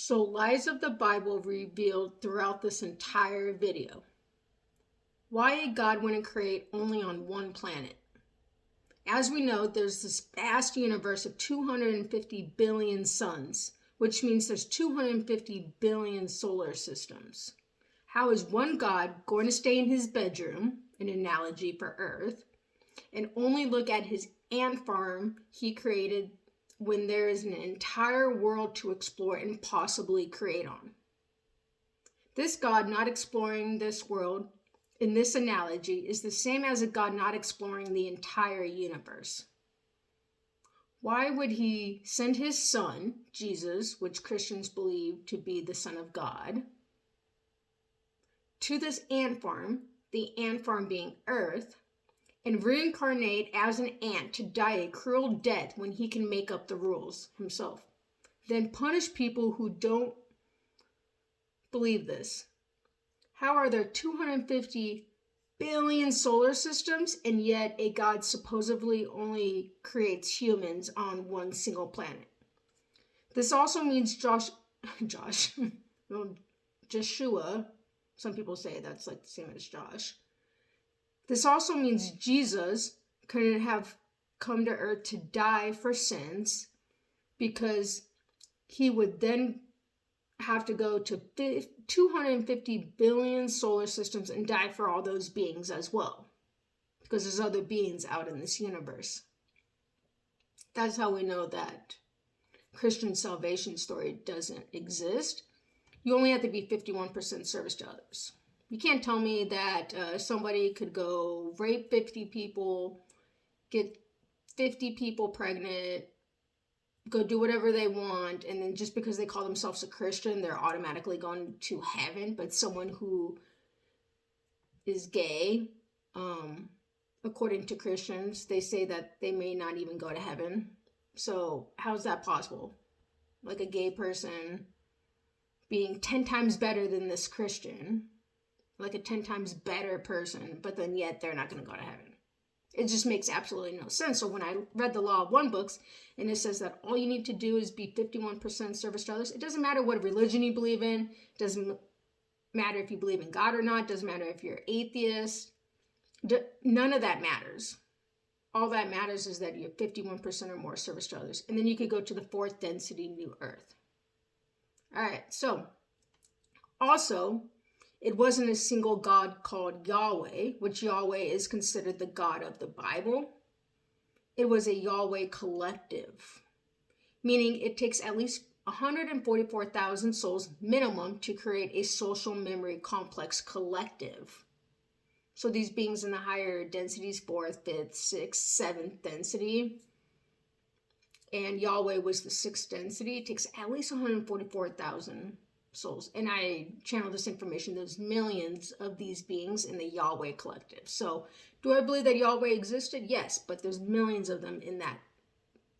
So lies of the Bible revealed throughout this entire video. Why God wouldn't create only on one planet. As we know, there's this vast universe of 250 billion suns, which means there's 250 billion solar systems. How is one God going to stay in his bedroom, an analogy for Earth, and only look at his ant farm he created when there is an entire world to explore and possibly create on? This God not exploring this world in this analogy is the same as a God not exploring the entire universe. Why would he send his son, Jesus, which Christians believe to be the Son of God, to this ant farm, the ant farm being Earth, and reincarnate as an ant to die a cruel death when he can make up the rules himself? Then punish people who don't believe this. How are there 250 billion solar systems and yet a God supposedly only creates humans on one single planet? This also means Joshua, some people say that's like the same as Josh. This also means Jesus couldn't have come to earth to die for sins because he would then have to go to 250 billion solar systems and die for all those beings as well, because there's other beings out in this universe. That's how we know that Christian salvation story doesn't exist. You only have to be 51% service to others. You can't tell me that somebody could go rape 50 people, get 50 people pregnant, go do whatever they want, and then just because they call themselves a Christian, they're automatically going to heaven. But someone who is gay, according to Christians, they say that they may not even go to heaven. So how's that possible? Like a gay person being 10 times better than this Christian, like a 10 times better person, but then yet they're not going to go to heaven. It just makes absolutely no sense. So when I read the Law of One books, and it says that all you need to do is be 51% service to others, it doesn't matter what religion you believe in, it doesn't matter if you believe in God or not, it doesn't matter if you're atheist, none of that matters. All that matters is that you have 51% or more service to others. And then you could go to the fourth density, New Earth. All right, so also, it wasn't a single God called Yahweh, which Yahweh is considered the God of the Bible. It was a Yahweh collective, meaning it takes at least 144,000 souls minimum to create a social memory complex collective. So these beings in the higher densities, 4th, 5th, 6th, 7th density, and Yahweh was the 6th density, it takes at least 144,000 souls. And I channel this information. There's millions of these beings in the Yahweh collective. So do I believe that Yahweh existed? Yes, but there's millions of them in that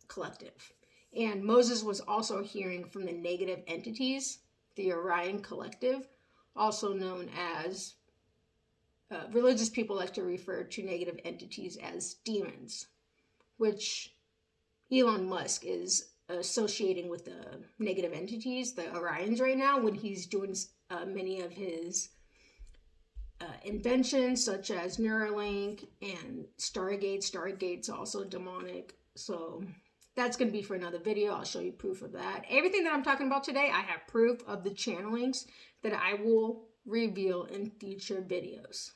collective. And Moses was also hearing from the negative entities, the Orion collective, also known as, religious people like to refer to negative entities as demons, which Elon Musk is associating with the negative entities, the Orions, right now when he's doing many of his inventions, such as Neuralink and Stargate. Stargate's also demonic. So that's going to be for another video. I'll show you proof of that. Everything that I'm talking about today, I have proof of the channelings that I will reveal in future videos.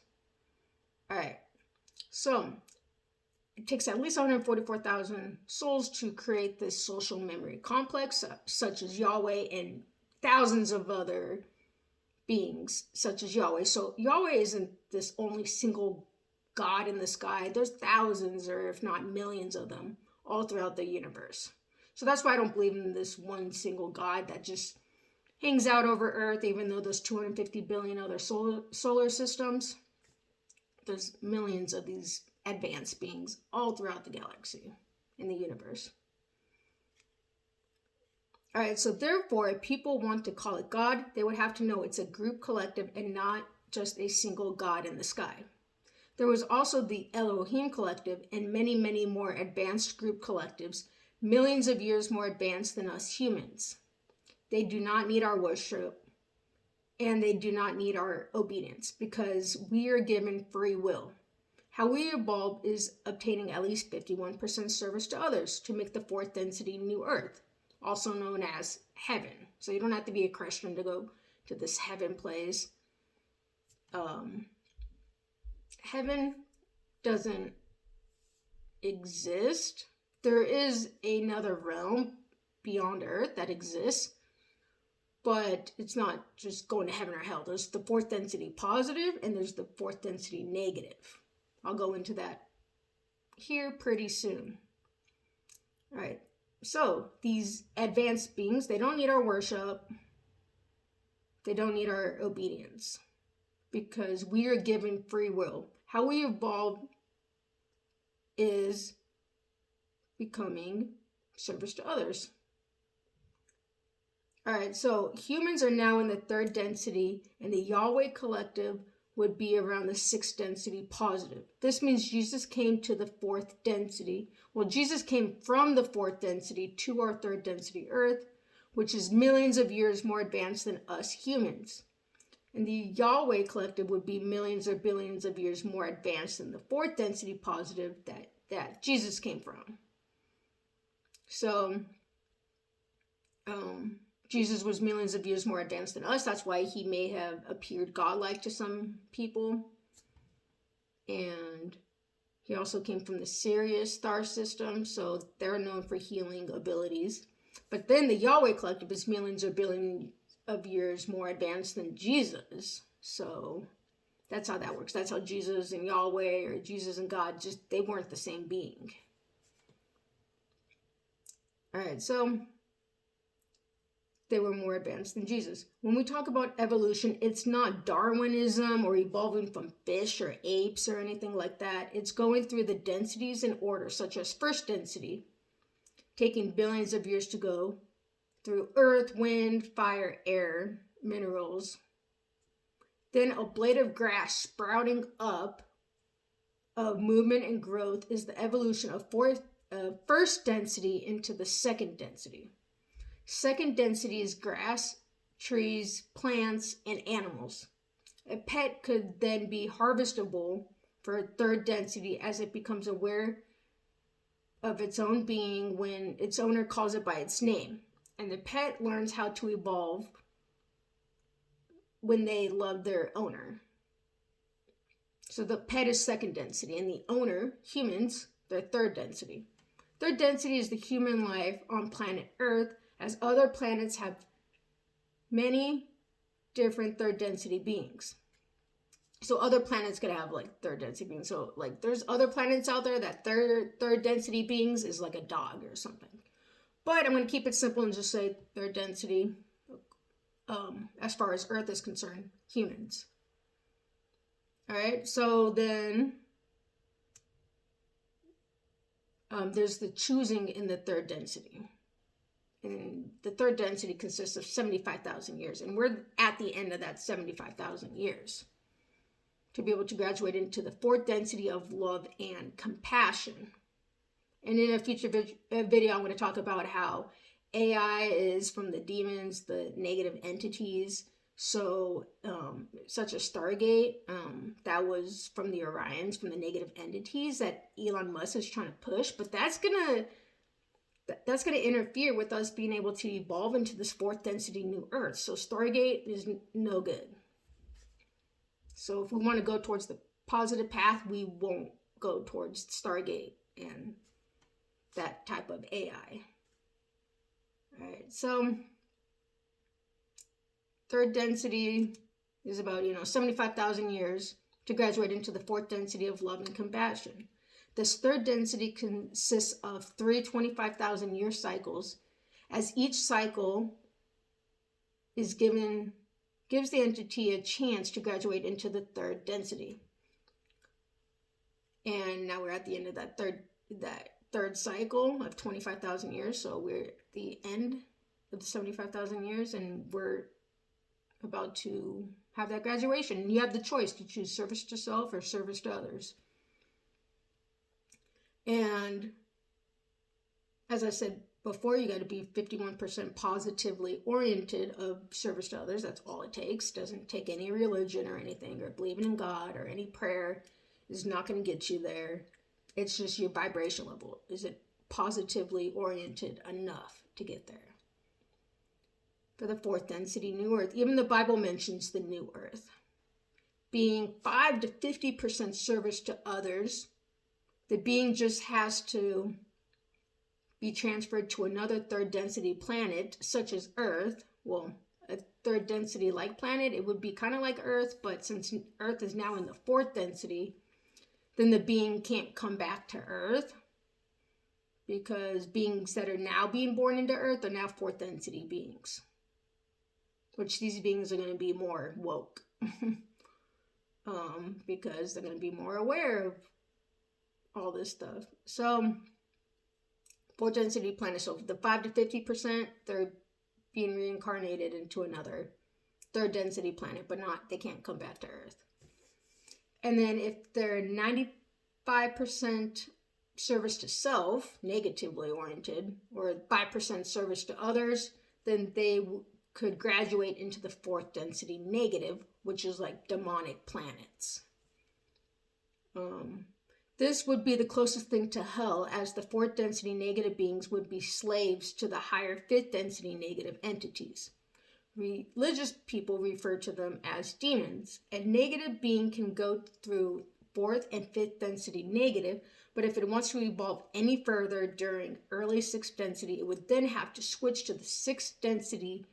All right. So it takes at least 144,000 souls to create this social memory complex, such as Yahweh and thousands of other beings, such as Yahweh. So Yahweh isn't this only single God in the sky. There's thousands, or if not millions of them, all throughout the universe. So that's why I don't believe in this one single God that just hangs out over Earth, even though there's 250 billion other solar systems. There's millions of these advanced beings all throughout the galaxy in the universe. All right, so therefore, if people want to call it God, they would have to know it's a group collective and not just a single God in the sky. There was also the Elohim collective and many, many more advanced group collectives, millions of years more advanced than us humans. They do not need our worship, and they do not need our obedience, because we are given free will. How we evolve is obtaining at least 51% service to others to make the fourth density new earth, also known as heaven. So you don't have to be a Christian to go to this heaven place. Heaven doesn't exist. There is another realm beyond earth that exists, but it's not just going to heaven or hell. There's the fourth density positive and there's the fourth density negative. I'll go into that here pretty soon. All right, so these advanced beings, they don't need our worship. They don't need our obedience, because we are given free will. How we evolve is becoming service to others. All right, so humans are now in the third density, and the Yahweh collective would be around the sixth density positive. This means Jesus came to the fourth density. Well, Jesus came from the fourth density to our third density earth, which is millions of years more advanced than us humans. And the Yahweh collective would be millions or billions of years more advanced than the fourth density positive that Jesus came from. So, Jesus was millions of years more advanced than us. That's why he may have appeared godlike to some people. And he also came from the Sirius star system, so they're known for healing abilities. But then the Yahweh collective is millions or billions of years more advanced than Jesus. So that's how that works. That's how Jesus and Yahweh, or Jesus and God, they weren't the same being. All right, so they were more advanced than Jesus. When we talk about evolution, it's not Darwinism or evolving from fish or apes or anything like that. It's going through the densities in order, such as first density, taking billions of years to go through earth, wind, fire, air, minerals. Then a blade of grass sprouting up of movement and growth is the evolution of first density into the second density. Second density is grass, trees, plants, and animals. A pet could then be harvestable for third density as it becomes aware of its own being when its owner calls it by its name. And the pet learns how to evolve when they love their owner. So the pet is second density, and the owner, humans, they're third density. Third density is the human life on planet Earth, as other planets have many different third density beings. So other planets could have like third density beings. So like there's other planets out there that third density beings is like a dog or something. But I'm going to keep it simple and just say third density, as far as Earth is concerned, humans. All right, so then there's the choosing in the third density. And the third density consists of 75,000 years. And we're at the end of that 75,000 years to be able to graduate into the fourth density of love and compassion. And in a future video, I'm going to talk about how AI is from the demons, the negative entities. So, such as Stargate, that was from the Orions, from the negative entities that Elon Musk is trying to push. But that's gonna interfere with us being able to evolve into this fourth density new Earth. So Stargate is no good. So if we want to go towards the positive path, we won't go towards Stargate and that type of AI. All right, so third density is about 75,000 years to graduate into the fourth density of love and compassion. This third density consists of 3 25,000 year cycles, as each cycle gives the entity a chance to graduate into the third density. And now we're at the end of that third cycle of 25,000 years. So we're at the end of the 75,000 years, and we're about to have that graduation. You have the choice to choose service to self or service to others. And as I said before, you got to be 51% positively oriented of service to others. That's all it takes. Doesn't take any religion or anything, or believing in God, or any prayer is not going to get you there. It's just your vibration level. Is it positively oriented enough to get there? For the fourth density, new earth, even the Bible mentions the new earth being 5 to 50% service to others. The being just has to be transferred to another third density planet, such as Earth. Well, a third density like planet, it would be kind of like Earth, but since Earth is now in the fourth density, then the being can't come back to Earth, because beings that are now being born into Earth are now fourth density beings, which these beings are going to be more woke because they're going to be more aware of all this stuff. So fourth density planet, so the 5 to 50%, they're being reincarnated into another third density planet, but they can't come back to Earth. And then if they're 95% service to self, negatively oriented, or 5% service to others, then they could graduate into the fourth density negative, which is like demonic planets. This would be the closest thing to hell, as the fourth density negative beings would be slaves to the higher fifth density negative entities. Religious people refer to them as demons. A negative being can go through fourth and fifth density negative, but if it wants to evolve any further during early sixth density, it would then have to switch to the sixth density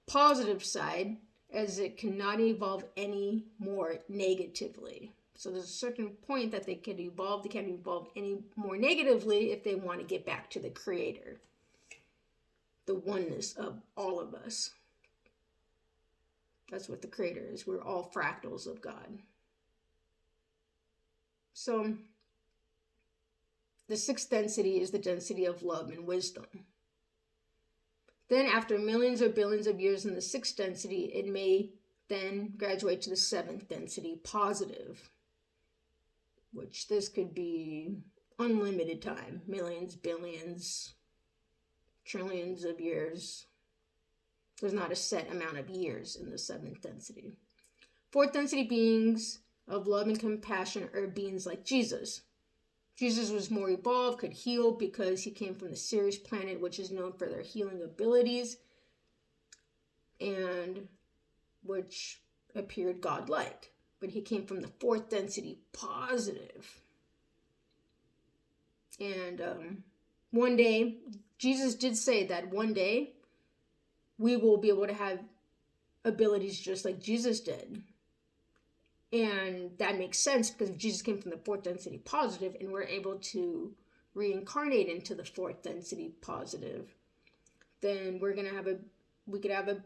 positive side, as it cannot evolve any more negatively. So there's a certain point that they can evolve. They can't evolve any more negatively if they want to get back to the creator, the oneness of all of us. That's what the creator is. We're all fractals of God. So the sixth density is the density of love and wisdom. Then after millions or billions of years in the sixth density, it may then graduate to the seventh density positive, which this could be unlimited time, millions, billions, trillions of years. There's not a set amount of years in the seventh density. Fourth density beings of love and compassion are beings like Jesus. Jesus was more evolved, could heal because he came from the Sirius planet, which is known for their healing abilities, and which appeared godlike. But he came from the fourth density positive. And one day, Jesus did say that one day we will be able to have abilities just like Jesus did. And that makes sense, because if Jesus came from the fourth density positive and we're able to reincarnate into the fourth density positive, then we could have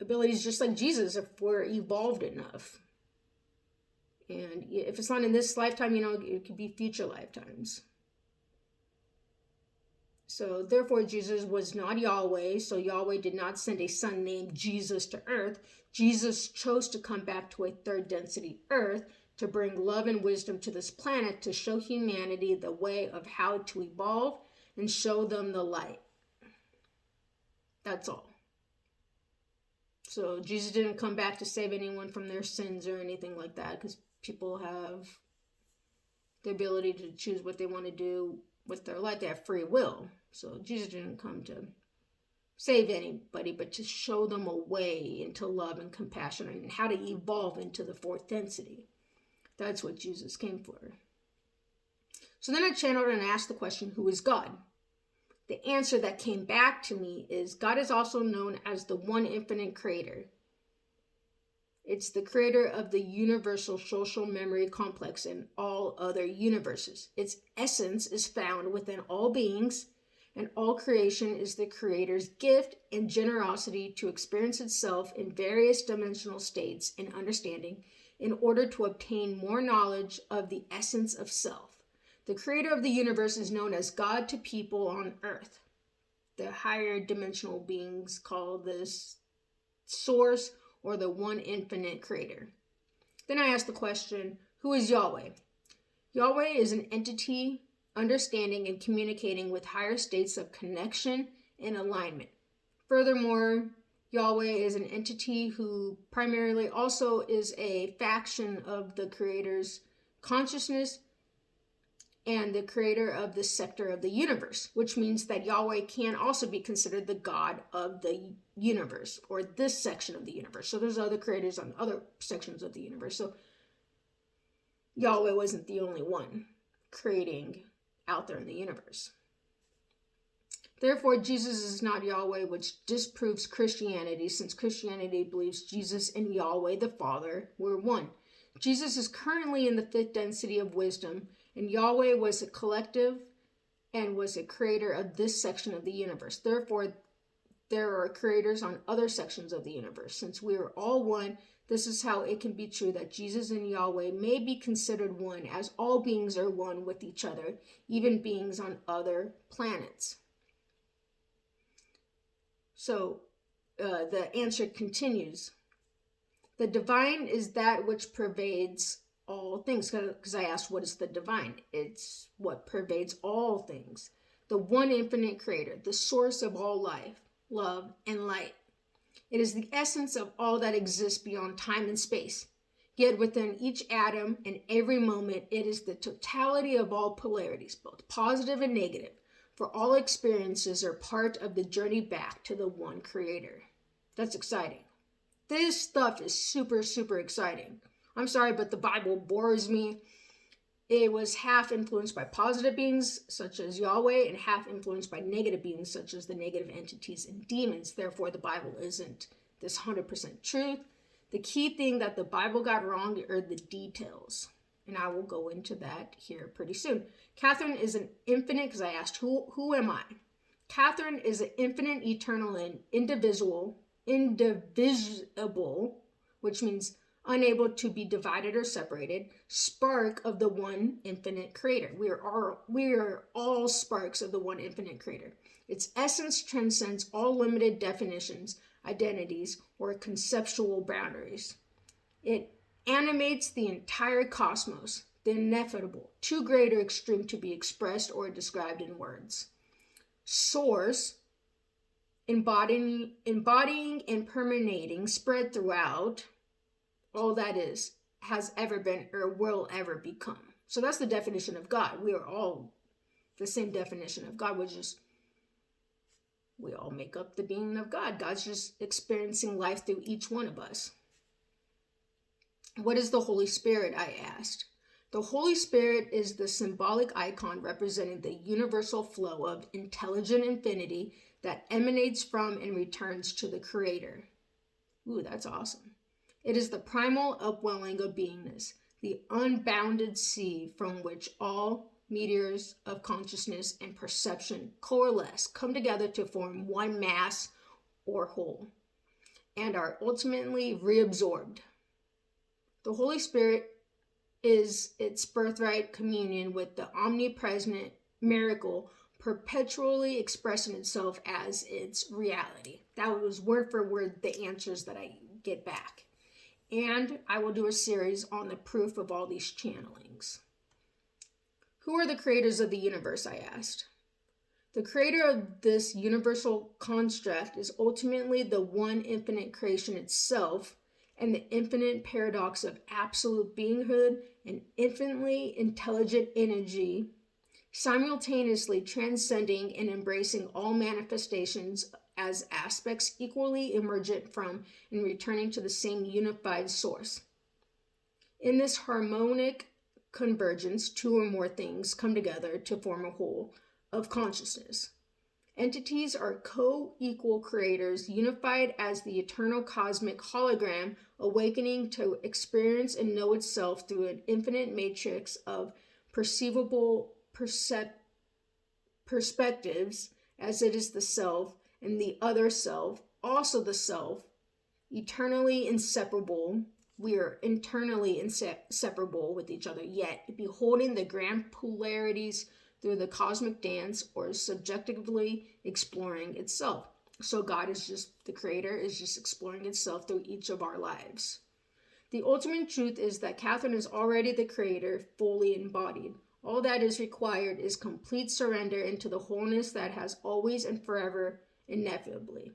abilities just like Jesus if we're evolved enough. And if it's not in this lifetime, it could be future lifetimes. So therefore, Jesus was not Yahweh. So Yahweh did not send a son named Jesus to earth. Jesus chose to come back to a third density earth to bring love and wisdom to this planet, to show humanity the way of how to evolve and show them the light. That's all. So Jesus didn't come back to save anyone from their sins or anything like that, because people have the ability to choose what they want to do with their life. They have free will. So Jesus didn't come to save anybody, but to show them a way into love and compassion and how to evolve into the fourth density. That's what Jesus came for. So then I channeled and asked the question, who is God? The answer that came back to me is God is also known as the one infinite creator. It's the creator of the universal social memory complex and all other universes. Its essence is found within all beings, and all creation is the creator's gift and generosity to experience itself in various dimensional states and understanding in order to obtain more knowledge of the essence of self. The creator of the universe is known as God to people on earth. The higher dimensional beings call this source or the one infinite creator. Then I asked the question, who is Yahweh? Yahweh is an entity understanding, and communicating with higher states of connection and alignment. Furthermore, Yahweh is an entity who primarily also is a faction of the Creator's consciousness and the creator of this sector of the universe, which means that Yahweh can also be considered the God of the universe, or this section of the universe. So there's other creators on other sections of the universe. So Yahweh wasn't the only one creating out there in the universe. Therefore, Jesus is not Yahweh, which disproves Christianity, since Christianity believes Jesus and Yahweh the Father were one. Jesus is currently in the fifth density of wisdom, and Yahweh was a collective and was a creator of this section of the universe. Therefore, there are creators on other sections of the universe. Since we are all one, this is how it can be true that Jesus and Yahweh may be considered one, as all beings are one with each other, even beings on other planets. So the answer continues. The divine is that which pervades all things, because I asked, what is the divine? It's what pervades all things. The one infinite creator, the source of all life, love, and light. It is the essence of all that exists beyond time and space. Yet within each atom and every moment, it is the totality of all polarities, both positive and negative, for all experiences are part of the journey back to the one creator. That's exciting. This stuff is super, super exciting. I'm sorry, but the Bible bores me. It was half influenced by positive beings, such as Yahweh, and half influenced by negative beings, such as the negative entities and demons. Therefore, the Bible isn't this 100% truth. The key thing that the Bible got wrong are the details. And I will go into that here pretty soon. Catherine is an infinite, because I asked, who am I? Catherine is an infinite, eternal, and indivisible, which means unable to be divided or separated, spark of the one infinite creator. We are all sparks of the one infinite creator. Its essence transcends all limited definitions, identities, or conceptual boundaries. It animates the entire cosmos, the ineffable, too great or extreme to be expressed or described in words. Source, embodying and permeating, spread throughout all that is, has ever been, or will ever become. So that's the definition of God. We are all the same definition of God, we all make up the being of God. God's just experiencing life through each one of us. What is the Holy Spirit, I asked. The Holy Spirit is the symbolic icon representing the universal flow of intelligent infinity that emanates from and returns to the Creator. Ooh, that's awesome. It is the primal upwelling of beingness, the unbounded sea from which all meteors of consciousness and perception coalesce, come together to form one mass or whole, and are ultimately reabsorbed. The Holy Spirit is its birthright communion with the omnipresent miracle, perpetually expressing itself as its reality. That was word for word the answers that I get back. And I will do a series on the proof of all these channelings. Who are the creators of the universe, I asked. The creator of this universal construct is ultimately the one infinite creation itself, and the infinite paradox of absolute beinghood and infinitely intelligent energy, simultaneously transcending and embracing all manifestations as aspects equally emergent from and returning to the same unified source. In this harmonic convergence, two or more things come together to form a whole of consciousness. Entities are co-equal creators, unified as the eternal cosmic hologram, awakening to experience and know itself through an infinite matrix of perceivable perspectives, as it is the self and the other self, also the self, eternally inseparable. We are internally inseparable with each other, yet beholding the grand polarities through the cosmic dance, or subjectively exploring itself. So God is just, the creator is just exploring itself through each of our lives. The ultimate truth is that Catherine is already the creator, fully embodied. All that is required is complete surrender into the wholeness that has always and forever, inevitably.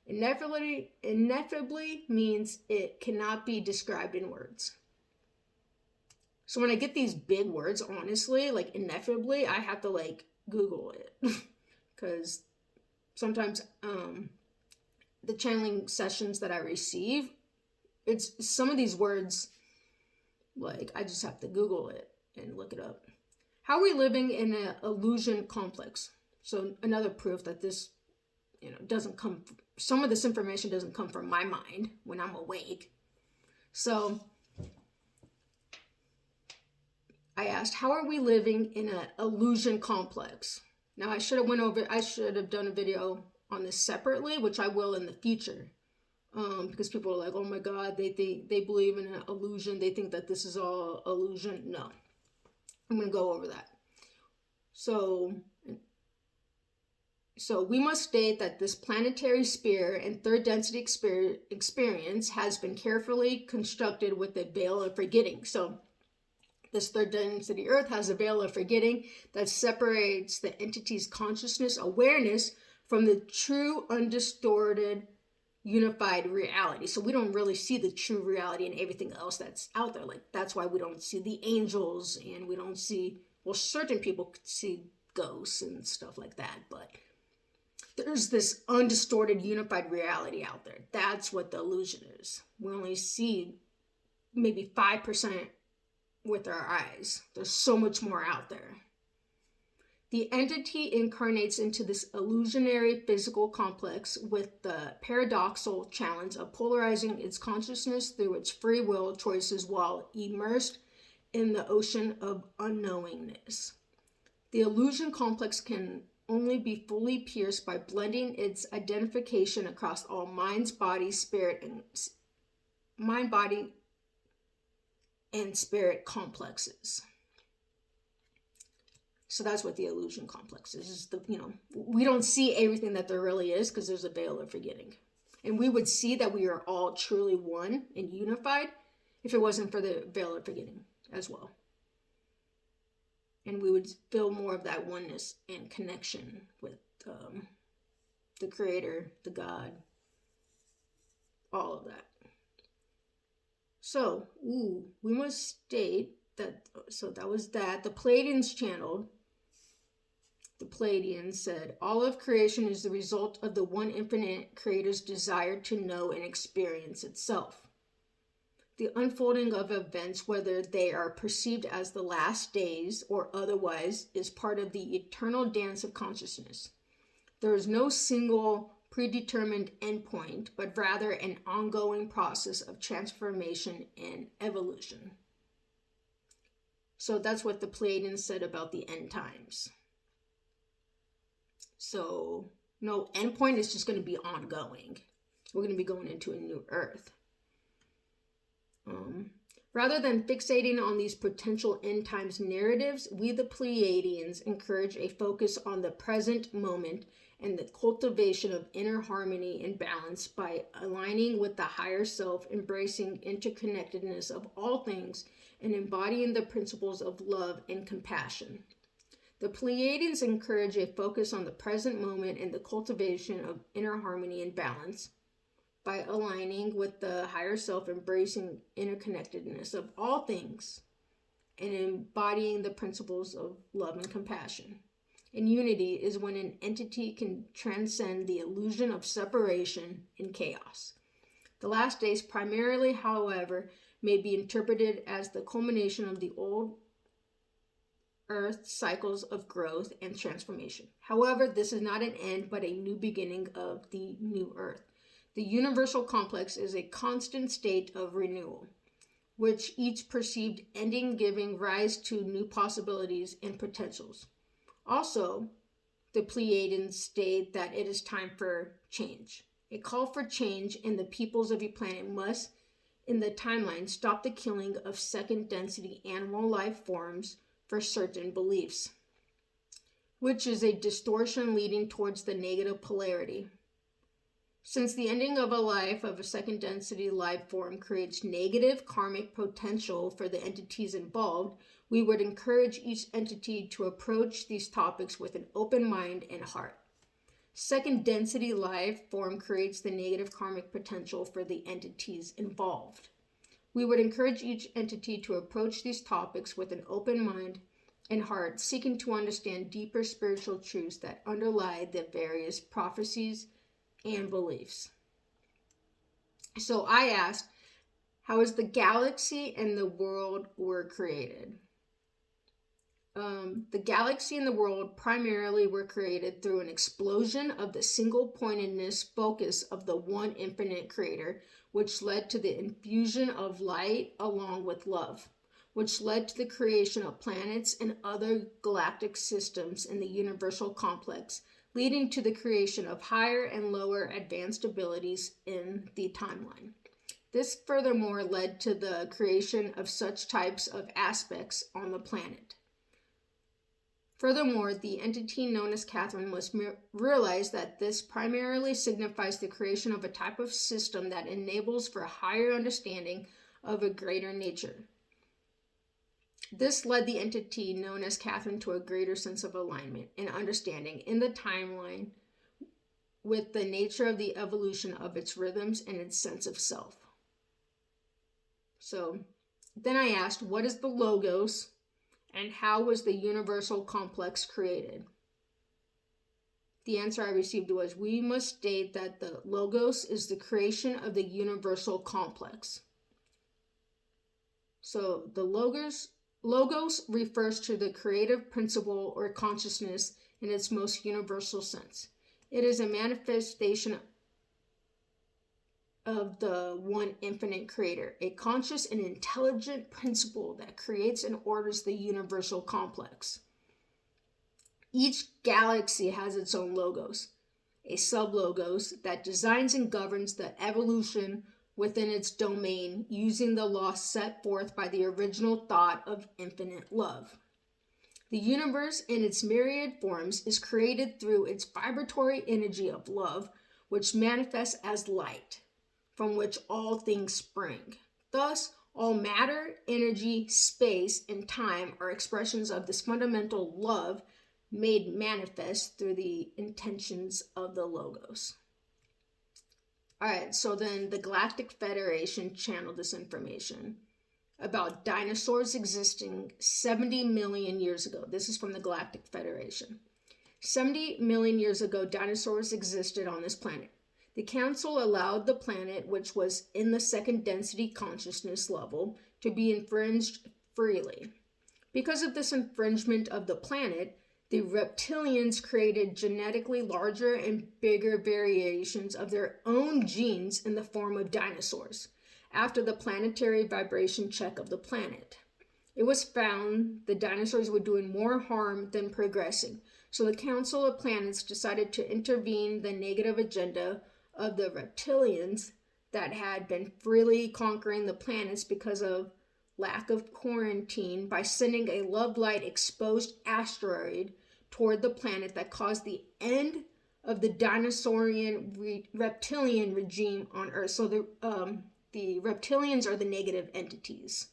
Inevitably means it cannot be described in words. So when I get these big words, honestly, like inevitably, I have to like Google it. Because sometimes the channeling sessions that I receive, it's some of these words, like I just have to Google it and look it up. How are we living in an illusion complex? So another proof that this, doesn't come, some of this information doesn't come from my mind when I'm awake. So I asked, how are we living in an illusion complex? Now I should have done a video on this separately, which I will in the future. Because people are like, oh my God, they believe in an illusion. They think that this is all illusion. No, I'm going to go over that. So we must state that this planetary sphere and third density experience has been carefully constructed with a veil of forgetting. So this third density earth has a veil of forgetting that separates the entity's consciousness awareness from the true undistorted unified reality. So we don't really see the true reality and everything else that's out there. Like that's why we don't see the angels, and we don't see, well, certain people could see ghosts and stuff like that, but there's this undistorted unified reality out there. That's what the illusion is. We only see maybe 5% with our eyes. There's so much more out there. The entity incarnates into this illusionary physical complex with the paradoxical challenge of polarizing its consciousness through its free will choices while immersed in the ocean of unknowingness. The illusion complex can only be fully pierced by blending its identification across all mind, body, and spirit complexes. So that's what the illusion complex is. We don't see everything that there really is because there's a veil of forgetting. And we would see that we are all truly one and unified if it wasn't for the veil of forgetting as well. And we would feel more of that oneness and connection with the Creator, the God, all of that. So, we must state that, so that was that. The Pleiadians channeled. The Pleiadians said, all of creation is the result of the one infinite Creator's desire to know and experience itself. The unfolding of events, whether they are perceived as the last days or otherwise, is part of the eternal dance of consciousness. There is no single predetermined endpoint, but rather an ongoing process of transformation and evolution. So that's what the Pleiadians said about the end times. So no endpoint, is just going to be ongoing. We're going to be going into a new earth. Rather than fixating on these potential end times narratives, we the Pleiadians encourage a focus on the present moment and the cultivation of inner harmony and balance by aligning with the higher self, embracing interconnectedness of all things, and embodying the principles of love and compassion. The Pleiadians encourage a focus on the present moment and the cultivation of inner harmony and balance by aligning with the higher self, embracing interconnectedness of all things, and embodying the principles of love and compassion. And unity is when an entity can transcend the illusion of separation and chaos. The last days primarily, however, may be interpreted as the culmination of the old earth cycles of growth and transformation. However, this is not an end, but a new beginning of the new earth. The universal complex is a constant state of renewal, which each perceived ending giving rise to new possibilities and potentials. Also, the Pleiadians state that it is time for change. A call for change, and the peoples of your planet must, in the timeline, stop the killing of second density animal life forms for certain beliefs, which is a distortion leading towards the negative polarity. Since the ending of a life of a second density life form creates negative karmic potential for the entities involved, We would encourage each entity to approach these topics with an open mind and heart. Second density life form creates the negative karmic potential for the entities involved. We would encourage each entity to approach these topics with an open mind and heart, seeking to understand deeper spiritual truths that underlie the various prophecies and beliefs. So I asked, how is the galaxy and the world were created? The galaxy and the world primarily were created through an explosion of the single-pointedness focus of the one infinite creator, which led to the infusion of light along with love, which led to the creation of planets and other galactic systems in the universal complex, leading to the creation of higher and lower advanced abilities in the timeline. This furthermore led to the creation of such types of aspects on the planet. Furthermore, the entity known as Catherine must realize that this primarily signifies the creation of a type of system that enables for higher understanding of a greater nature. This led the entity known as Catherine to a greater sense of alignment and understanding in the timeline with the nature of the evolution of its rhythms and its sense of self. So then I asked, what is the Logos? And how was the universal complex created? The answer I received was, we must state that the Logos is the creation of the universal complex. So the Logos refers to the creative principle or consciousness in its most universal sense. It is a manifestation of the one infinite creator, a conscious and intelligent principle that creates and orders the universal complex. Each galaxy has its own logos, a sub-logos that designs and governs the evolution within its domain using the law set forth by the original thought of infinite love. The universe in its myriad forms is created through its vibratory energy of love, which manifests as light, from which all things spring. Thus, all matter, energy, space, and time are expressions of this fundamental love made manifest through the intentions of the Logos. Alright, so then the Galactic Federation channeled this information about dinosaurs existing 70 million years ago. This is from the Galactic Federation. 70 million years ago, dinosaurs existed on this planet. The council allowed the planet, which was in the second density consciousness level, to be infringed freely. Because of this infringement of the planet, the reptilians created genetically larger and bigger variations of their own genes in the form of dinosaurs, after the planetary vibration check of the planet. It was found the dinosaurs were doing more harm than progressing, so the Council of Planets decided to intervene the negative agenda of the reptilians that had been freely conquering the planets because of lack of quarantine by sending a love light exposed asteroid toward the planet that caused the end of the dinosaurian reptilian regime on Earth. So the reptilians are the negative entities.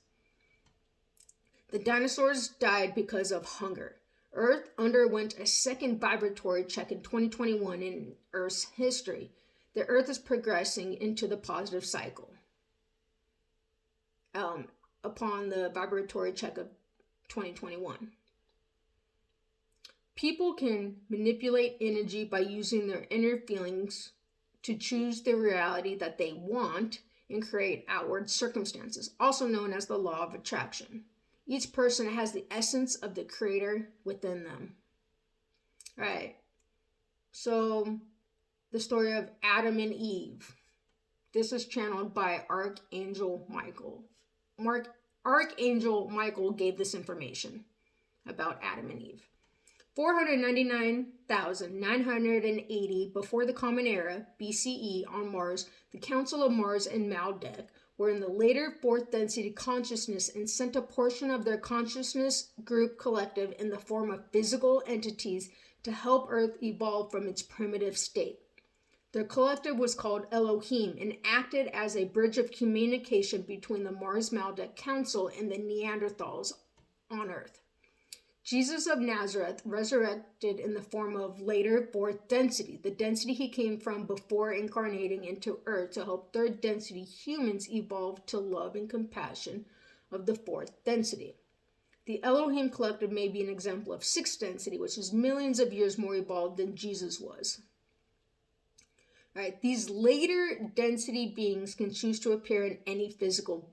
The dinosaurs died because of hunger. Earth underwent a second vibratory check in 2021 in Earth's history. The Earth is progressing into the positive cycle upon the vibratory check of 2021. People can manipulate energy by using their inner feelings to choose the reality that they want and create outward circumstances, also known as the law of attraction. Each person has the essence of the creator within them. All right, so the story of Adam and Eve. This is channeled by Archangel Michael. Archangel Michael gave this information about Adam and Eve. 499,980 before the Common Era, BCE, on Mars, the Council of Mars and Maldek were in the later fourth density consciousness and sent a portion of their consciousness group collective in the form of physical entities to help Earth evolve from its primitive state. Their collective was called Elohim and acted as a bridge of communication between the Mars Maldek Council and the Neanderthals on earth. Jesus of Nazareth resurrected in the form of later fourth density, the density he came from before incarnating into earth to help third density humans evolve to love and compassion of the fourth density. The Elohim collective may be an example of sixth density, which is millions of years more evolved than Jesus was. All right, these later density beings can choose to appear in any physical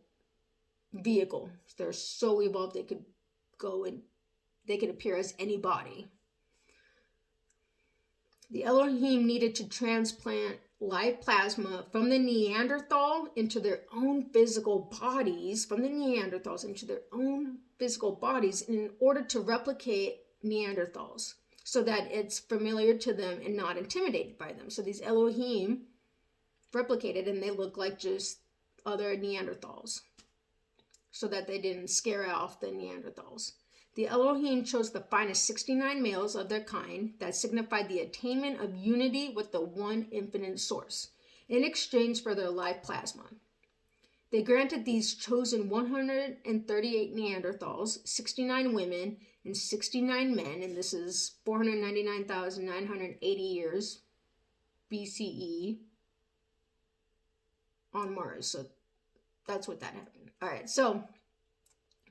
vehicle. They're so evolved they could appear as any body. The Elohim needed to transplant live plasma from the Neanderthal into their own physical bodies, in order to replicate Neanderthals, so that it's familiar to them and not intimidated by them. So these Elohim replicated and they look like just other Neanderthals, so that they didn't scare off the Neanderthals. The Elohim chose the finest 69 males of their kind that signified the attainment of unity with the one infinite source in exchange for their live plasma. They granted these chosen 138 Neanderthals, 69 women, and 69 men, and this is 499,980 years BCE on Mars. So that's what that happened. All right, so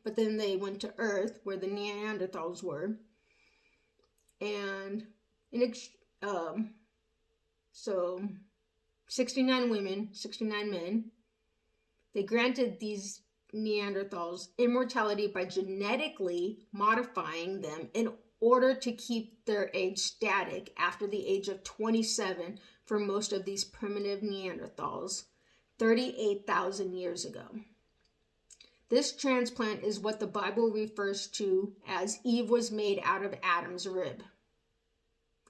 but then they went to Earth, where the Neanderthals were, and so 69 women, 69 men. They granted these Neanderthals immortality by genetically modifying them in order to keep their age static after the age of 27 for most of these primitive Neanderthals 38,000 years ago. This transplant is what the Bible refers to as Eve was made out of Adam's rib.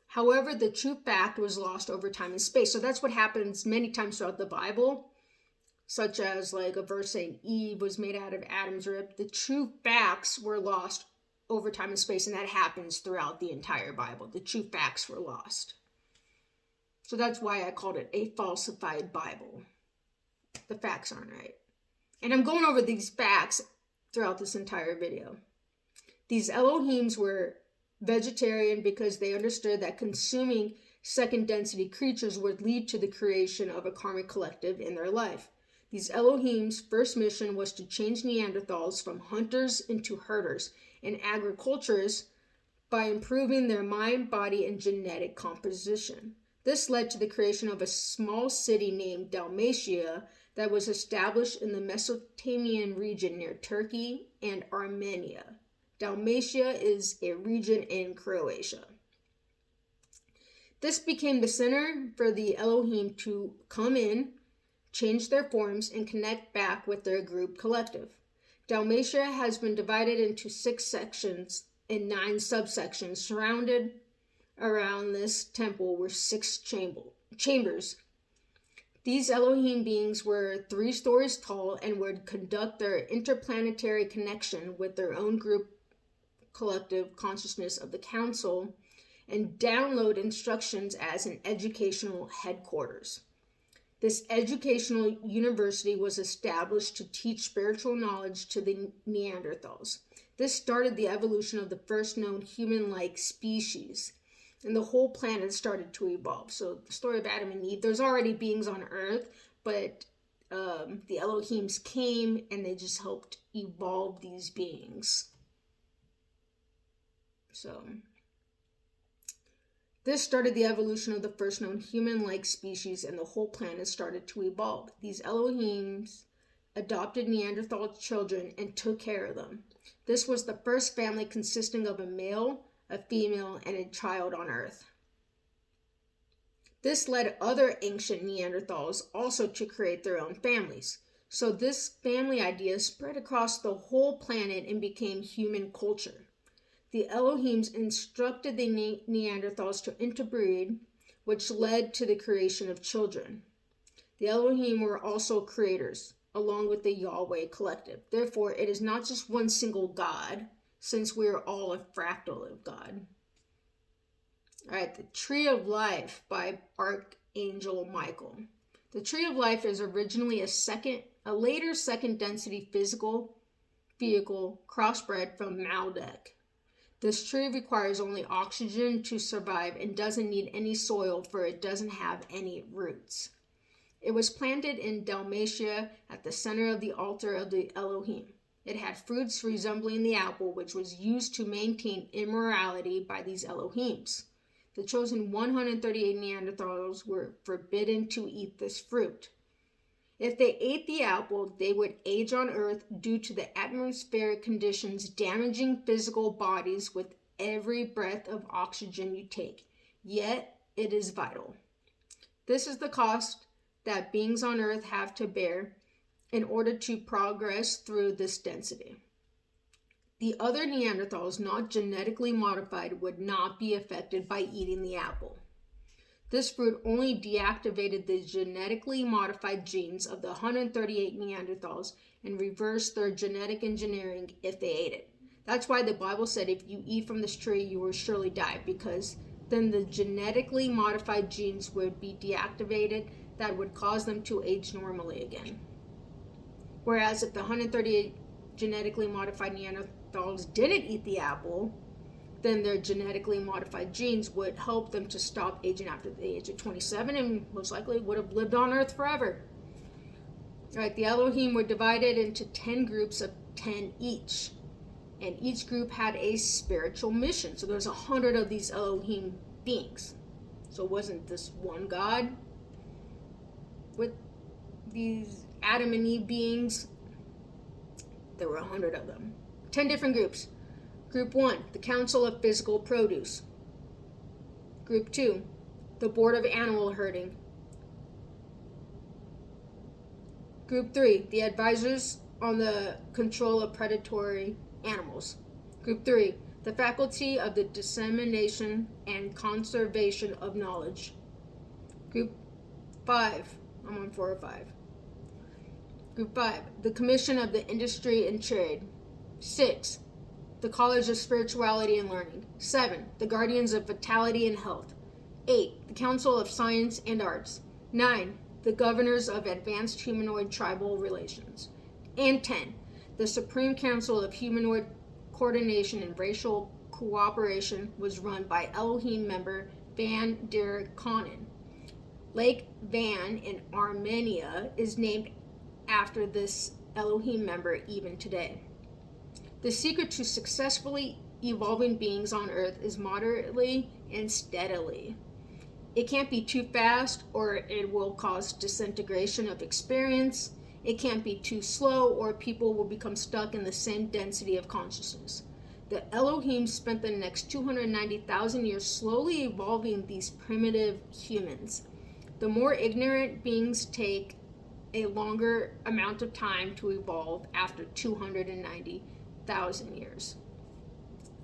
However, the true fact was lost over time and space. So that's what happens many times throughout the Bible, such as like a verse saying Eve was made out of Adam's rib. The true facts were lost over time and space, and that happens throughout the entire Bible. The true facts were lost. So that's why I called it a falsified Bible. The facts aren't right. And I'm going over these facts throughout this entire video. These Elohims were vegetarian because they understood that consuming second density creatures would lead to the creation of a karmic collective in their life. These Elohims' first mission was to change Neanderthals from hunters into herders and agriculturists by improving their mind, body, and genetic composition. This led to the creation of a small city named Dalmatia that was established in the Mesopotamian region near Turkey and Armenia. Dalmatia is a region in Croatia. This became the center for the Elohim to come in, change their forms, and connect back with their group collective. Dalmatia has been divided into 6 sections and 9 subsections. Surrounded around this temple were 6 chambers. These Elohim beings were 3 stories tall and would conduct their interplanetary connection with their own group collective consciousness of the council and download instructions as an educational headquarters. This educational university was established to teach spiritual knowledge to the Neanderthals. This started the evolution of the first known human-like species, and the whole planet started to evolve. So the story of Adam and Eve, there's already beings on Earth, but the Elohims came and they just helped evolve these beings. So this started the evolution of the first known human-like species, and the whole planet started to evolve. These Elohims adopted Neanderthal children and took care of them. This was the first family consisting of a male, a female, and a child on Earth. This led other ancient Neanderthals also to create their own families. So this family idea spread across the whole planet and became human culture. The Elohims instructed the Neanderthals to interbreed, which led to the creation of children. The Elohim were also creators, along with the Yahweh collective. Therefore, it is not just one single God, since we are all a fractal of God. All right, the Tree of Life by Archangel Michael. The Tree of Life is originally a later second density physical vehicle crossbred from Maldek. This tree requires only oxygen to survive and doesn't need any soil, for it doesn't have any roots. It was planted in Dalmatia at the center of the altar of the Elohim. It had fruits resembling the apple, which was used to maintain immorality by these Elohims. The chosen 138 Neanderthals were forbidden to eat this fruit. If they ate the apple, they would age on Earth due to the atmospheric conditions damaging physical bodies with every breath of oxygen you take. Yet, it is vital. This is the cost that beings on Earth have to bear in order to progress through this density. The other Neanderthals not genetically modified would not be affected by eating the apple. This fruit only deactivated the genetically modified genes of the 138 Neanderthals and reversed their genetic engineering if they ate it. That's why the Bible said if you eat from this tree, you will surely die, because then the genetically modified genes would be deactivated that would cause them to age normally again. Whereas if the 138 genetically modified Neanderthals didn't eat the apple, then their genetically modified genes would help them to stop aging after the age of 27 and most likely would have lived on Earth forever. All right, the Elohim were divided into 10 groups of 10 each, and each group had a spiritual mission. So there's 100 of these Elohim beings. So it wasn't this one God with these Adam and Eve beings. There were 100 of them. 10 different groups. Group 1, the Council of Physical Produce. Group 2, the Board of Animal Herding. Group 3, the Advisors on the Control of Predatory Animals. Group 3, the Faculty of the Dissemination and Conservation of Knowledge. Group 5, I'm on 4 or 5. Group 5, the Commission of the Industry and Trade. 6, the College of Spirituality and Learning. 7, the Guardians of Vitality and Health. 8, the Council of Science and Arts. 9, the Governors of Advanced Humanoid Tribal Relations. And 10, the Supreme Council of Humanoid Coordination and Racial Cooperation was run by Elohim member Van der Konen. Lake Van in Armenia is named after this Elohim member even today. The secret to successfully evolving beings on Earth is moderately and steadily. It can't be too fast or it will cause disintegration of experience. It can't be too slow or people will become stuck in the same density of consciousness. The Elohim spent the next 290,000 years slowly evolving these primitive humans. The more ignorant beings take a longer amount of time to evolve after 290,000 years.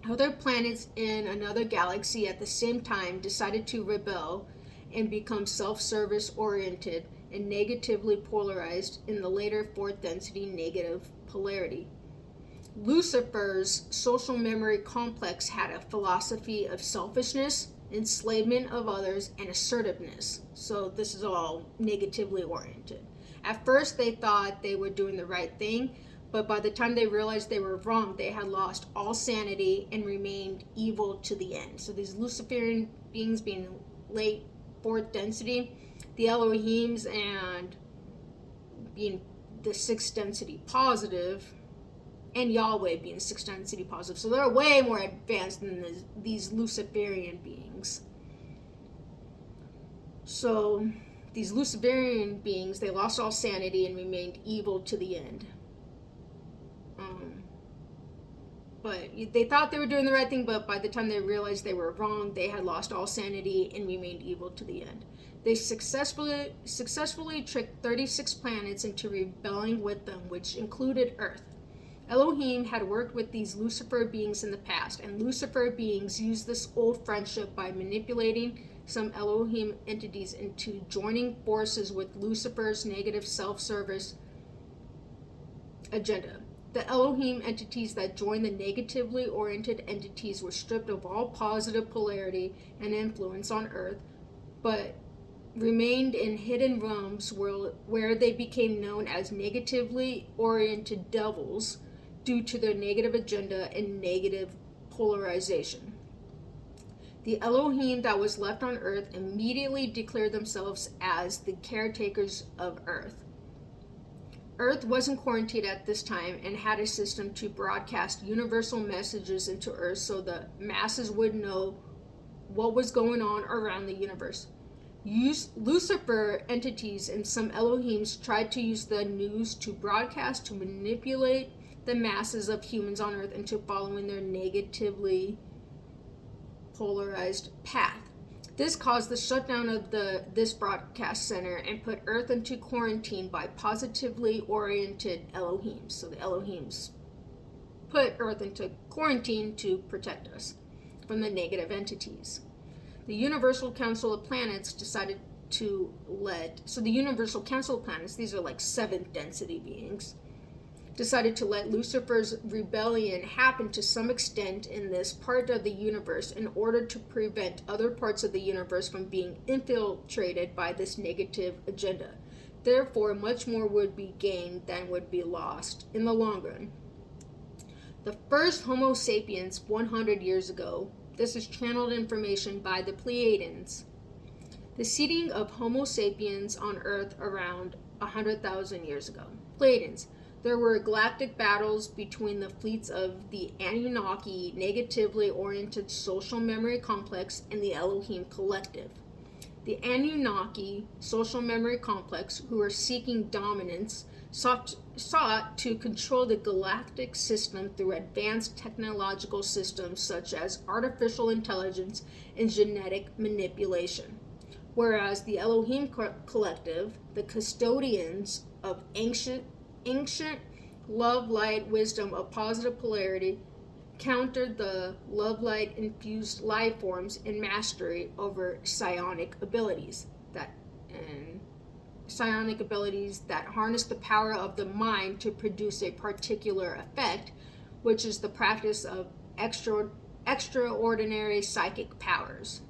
Other planets in another galaxy at the same time decided to rebel and become self-service oriented and negatively polarized in the later fourth density negative polarity. Lucifer's social memory complex had a philosophy of selfishness, enslavement of others, and assertiveness. So this is all negatively oriented. At first they thought they were doing the right thing, but by the time they realized they were wrong, they had lost all sanity and remained evil to the end. So these Luciferian beings being late fourth density, the Elohims, and being the sixth density positive, and Yahweh being sixth density positive. So they're way more advanced than these Luciferian beings. So these Luciferian beings, they lost all sanity and remained evil to the end. But they thought they were doing the right thing, but by the time they realized they were wrong, they had lost all sanity and remained evil to the end. They successfully tricked 36 planets into rebelling with them, which included Earth. Elohim had worked with these Lucifer beings in the past, and Lucifer beings used this old friendship by manipulating some Elohim entities into joining forces with Lucifer's negative self-service agenda. The Elohim entities that joined the negatively oriented entities were stripped of all positive polarity and influence on Earth, but remained in hidden realms where they became known as negatively oriented devils due to their negative agenda and negative polarization. The Elohim that was left on earth immediately declared themselves as the caretakers of earth. Earth wasn't quarantined at this time and had a system to broadcast universal messages into earth so the masses would know what was going on around the universe. Lucifer entities and some Elohims tried to use the news to broadcast to manipulate the masses of humans on earth into following their negatively polarized path. This caused the shutdown of this broadcast center and put Earth into quarantine by positively oriented Elohims. So the Elohims put Earth into quarantine to protect us from the negative entities. The Universal Council of Planets decided to the Universal Council of Planets, these are like seventh density beings, decided to let Lucifer's rebellion happen to some extent in this part of the universe in order to prevent other parts of the universe from being infiltrated by this negative agenda. Therefore, much more would be gained than would be lost in the long run. The first Homo sapiens 100 years ago, this is channeled information by the Pleiadians. The seeding of Homo sapiens on Earth around 100,000 years ago. Pleiadians. There were galactic battles between the fleets of the Anunnaki negatively oriented social memory complex and the Elohim collective. The Anunnaki social memory complex, who were seeking dominance, sought to control the galactic system through advanced technological systems such as artificial intelligence and genetic manipulation. Whereas the Elohim collective, the custodians of ancient love, light, wisdom of positive polarity, countered the love, light infused life forms in mastery over psionic abilities that harness the power of the mind to produce a particular effect, which is the practice of extraordinary psychic powers.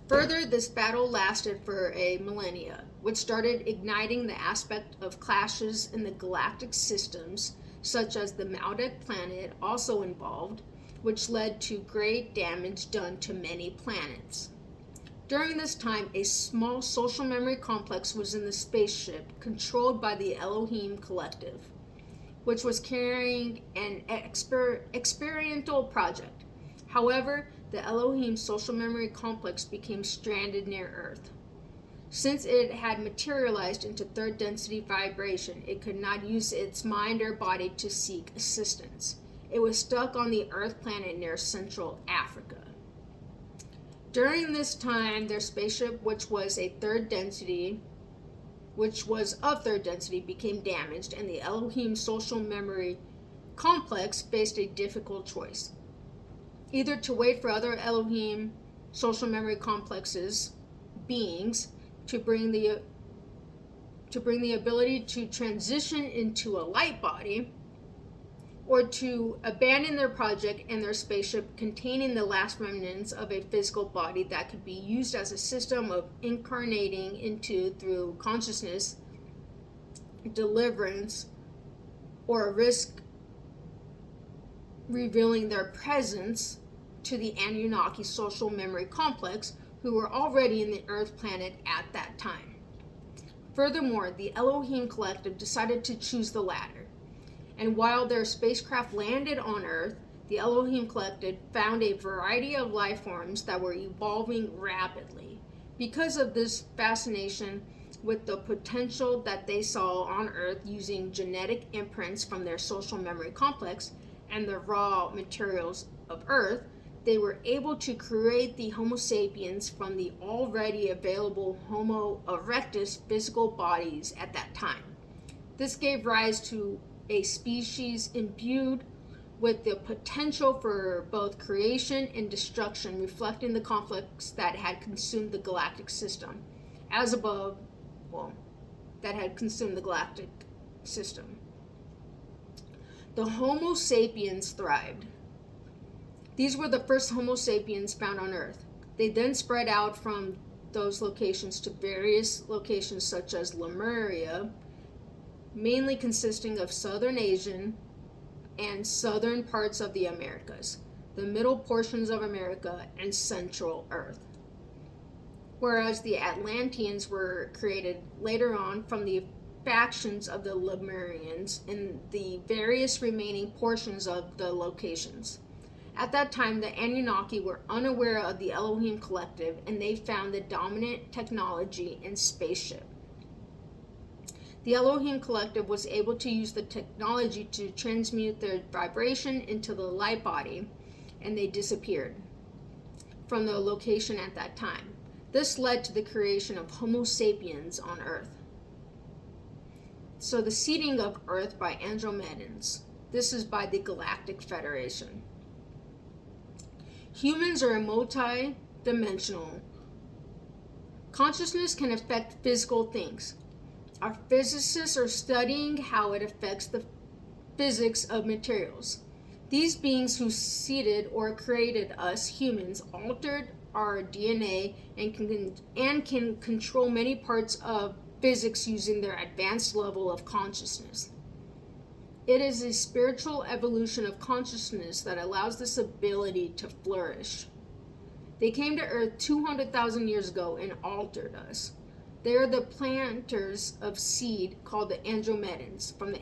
Further, this battle lasted for a millennia, which started igniting the aspect of clashes in the galactic systems, such as the Maldek planet also involved, which led to great damage done to many planets. During this time, a small social memory complex was in the spaceship controlled by the Elohim collective, which was carrying an experimental project. However, the Elohim social memory complex became stranded near Earth. Since it had materialized into third density vibration, it could not use its mind or body to seek assistance. It was stuck on the Earth planet near Central Africa. During this time, their spaceship, which was of third density, became damaged, and the Elohim social memory complex faced a difficult choice. Either to wait for other Elohim social memory complexes beings to bring the ability to transition into a light body, or to abandon their project and their spaceship containing the last remnants of a physical body that could be used as a system of incarnating into through consciousness, deliverance, or risk revealing their presence to the Anunnaki social memory complex, who were already in the Earth planet at that time. Furthermore, the Elohim collective decided to choose the latter. And while their spacecraft landed on Earth, the Elohim collective found a variety of life forms that were evolving rapidly. Because of this fascination with the potential that they saw on Earth using genetic imprints from their social memory complex and the raw materials of Earth, they were able to create the Homo sapiens from the already available Homo erectus physical bodies at that time. This gave rise to a species imbued with the potential for both creation and destruction, reflecting the conflicts that had consumed the galactic system. That had consumed the galactic system. The Homo sapiens thrived. These were the first Homo sapiens found on Earth. They then spread out from those locations to various locations such as Lemuria, mainly consisting of Southern Asian and southern parts of the Americas, the middle portions of America, and central Earth. Whereas the Atlanteans were created later on from the factions of the Lemurians in the various remaining portions of the locations. At that time, the Anunnaki were unaware of the Elohim Collective, and they found the dominant technology in spaceship. The Elohim Collective was able to use the technology to transmute their vibration into the light body, and they disappeared from the location at that time. This led to the creation of Homo sapiens on Earth. So the seeding of Earth by Andromedans. This is by the Galactic Federation. Humans are multi-dimensional. Consciousness can affect physical things. Our physicists are studying how it affects the physics of materials. These beings who seeded or created us humans altered our DNA and can control many parts of physics using their advanced level of consciousness. It is a spiritual evolution of consciousness that allows this ability to flourish. They came to Earth 200,000 years ago and altered us. They are the planters of seed called the Andromedans from the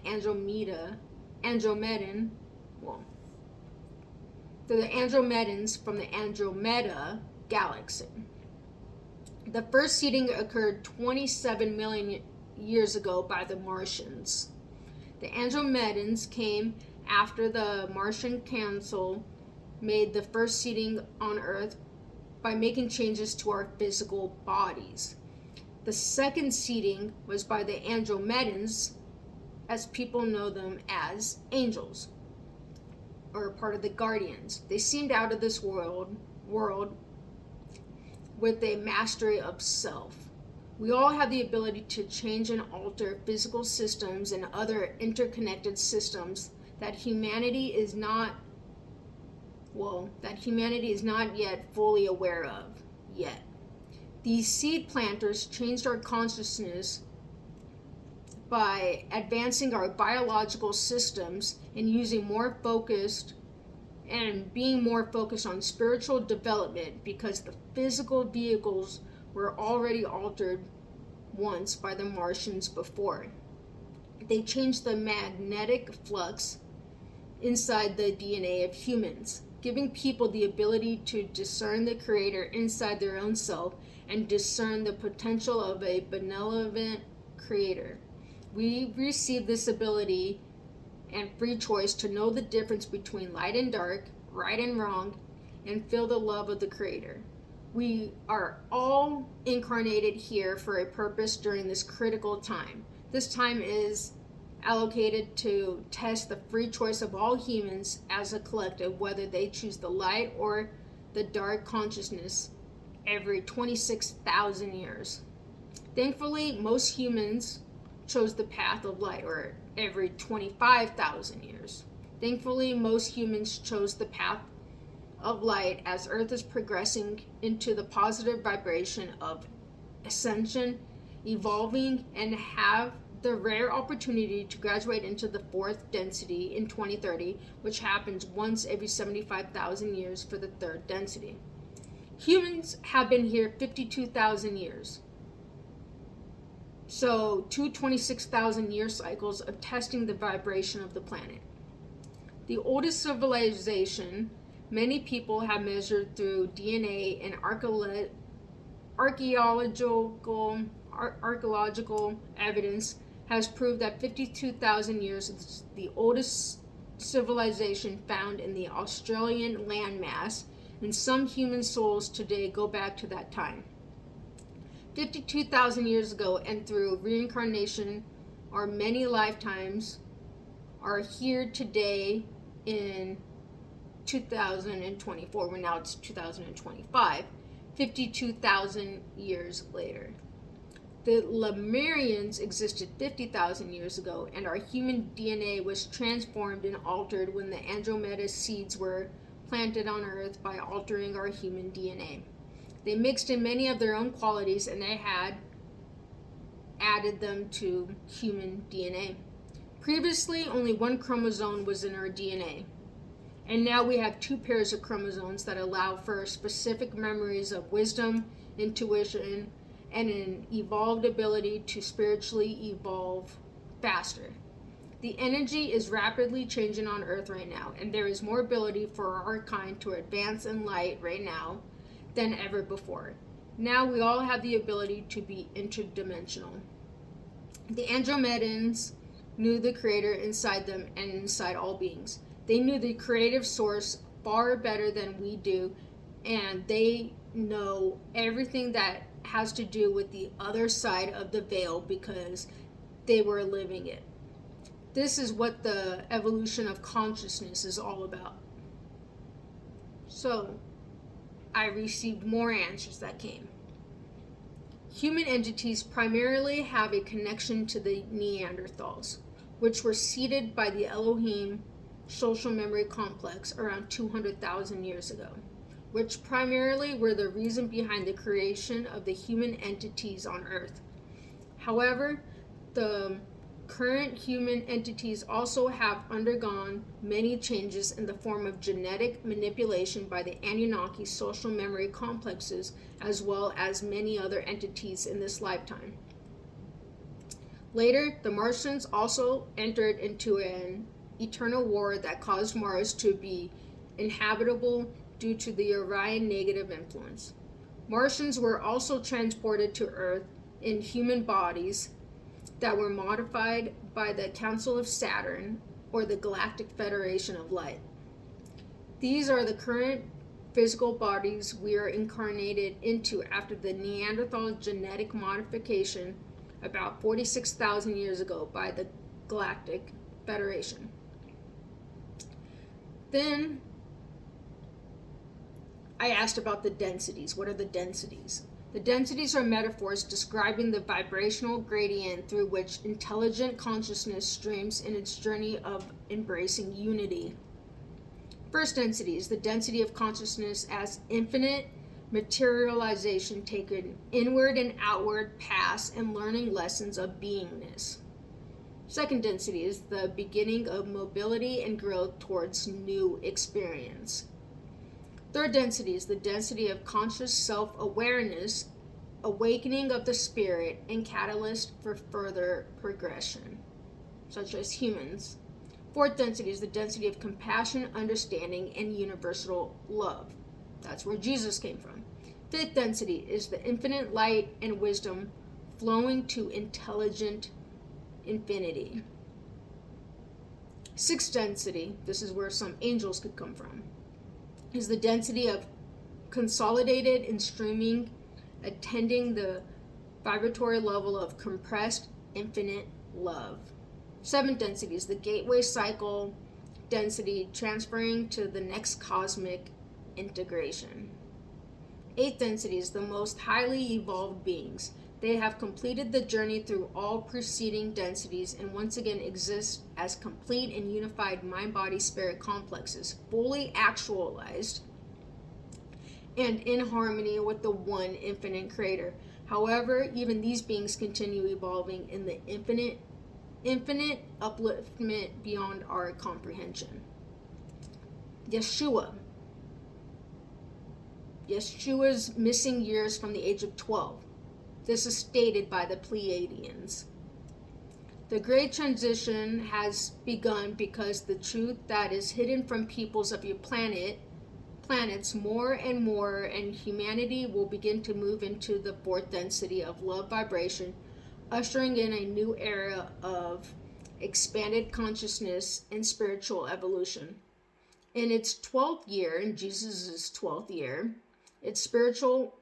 they're the Andromedans from the Andromeda galaxy. The first seeding occurred 27 million years ago by the Martians. The Andromedans came after the Martian Council made the first seeding on Earth by making changes to our physical bodies. The second seeding was by the Andromedans, as people know them as angels, or part of the Guardians. They seemed out of this world with a mastery of self. We all have the ability to change and alter physical systems and other interconnected systems that humanity is not yet fully aware of yet. These seed planters changed our consciousness by advancing our biological systems and being more focused on spiritual development, because the physical vehicles were already altered once by the Martians before. They changed the magnetic flux inside the DNA of humans, giving people the ability to discern the Creator inside their own self and discern the potential of a benevolent Creator. We receive this ability and free choice to know the difference between light and dark, right and wrong, and feel the love of the Creator. We are all incarnated here for a purpose during this critical time. This time is allocated to test the free choice of all humans as a collective, whether they choose the light or the dark consciousness every 26,000 years. Thankfully, most humans chose the path of light, or every 25,000 years. Thankfully, most humans chose the path of light as Earth is progressing into the positive vibration of ascension, evolving, and have the rare opportunity to graduate into the fourth density in 2030, which happens once every 75,000 years for the third density. Humans have been here 52,000 years. So, 26,000 year cycles of testing the vibration of the planet. The oldest civilization many people have measured through DNA and archaeological evidence has proved that 52,000 years is the oldest civilization found in the Australian landmass, and some human souls today go back to that time. 52,000 years ago, and through reincarnation or many lifetimes, are here today in 2024. Well, now it's 2025, 52,000 years later. The Lemurians existed 50,000 years ago, and our human DNA was transformed and altered when the Andromeda seeds were planted on Earth by altering our human DNA. They mixed in many of their own qualities, and they had added them to human DNA. Previously, only one chromosome was in our DNA, and now we have 2 pairs of chromosomes that allow for specific memories of wisdom, intuition, and an evolved ability to spiritually evolve faster. The energy is rapidly changing on Earth right now, and there is more ability for our kind to advance in light right now than ever before. Now we all have the ability to be interdimensional. The Andromedans knew the Creator inside them and inside all beings. They knew the creative source far better than we do, and they know everything that has to do with the other side of the veil because they were living it. This is what the evolution of consciousness is all about. So, I received more answers that came. Human entities primarily have a connection to the Neanderthals, which were seeded by the Elohim social memory complex around 200,000 years ago, which primarily were the reason behind the creation of the human entities on Earth. However, the current human entities also have undergone many changes in the form of genetic manipulation by the Anunnaki social memory complexes, as well as many other entities in this lifetime. Later, the Martians also entered into an eternal war that caused Mars to be inhabitable due to the Orion negative influence. Martians were also transported to Earth in human bodies that were modified by the Council of Saturn or the Galactic Federation of Light. These are the current physical bodies we are incarnated into after the Neanderthal genetic modification about 46,000 years ago by the Galactic Federation. Then I asked about the densities. What are the densities? The densities are metaphors describing the vibrational gradient through which intelligent consciousness streams in its journey of embracing unity. First density is the density of consciousness as infinite materialization taken inward and outward paths and learning lessons of beingness. Second density is the beginning of mobility and growth towards new experience. Third density is the density of conscious self-awareness, awakening of the spirit, and catalyst for further progression, such as humans. Fourth density is the density of compassion, understanding, and universal love. That's where Jesus came from. Fifth density is the infinite light and wisdom flowing to intelligent infinity. Sixth density, this is where some angels could come from, is the density of consolidated and streaming, attending the vibratory level of compressed infinite love. Seventh density is the gateway cycle density transferring to the next cosmic integration. Eighth density is the most highly evolved beings. They have completed the journey through all preceding densities and once again exist as complete and unified mind-body-spirit complexes, fully actualized and in harmony with the one infinite creator. However, even these beings continue evolving in the infinite upliftment beyond our comprehension. Yeshua's missing years from the age of 12. This is stated by the Pleiadians. The great transition has begun because the truth that is hidden from peoples of your planets more and more, and humanity will begin to move into the fourth density of love vibration, ushering in a new era of expanded consciousness and spiritual evolution. In its 12th year, in Jesus' 12th year, its spiritual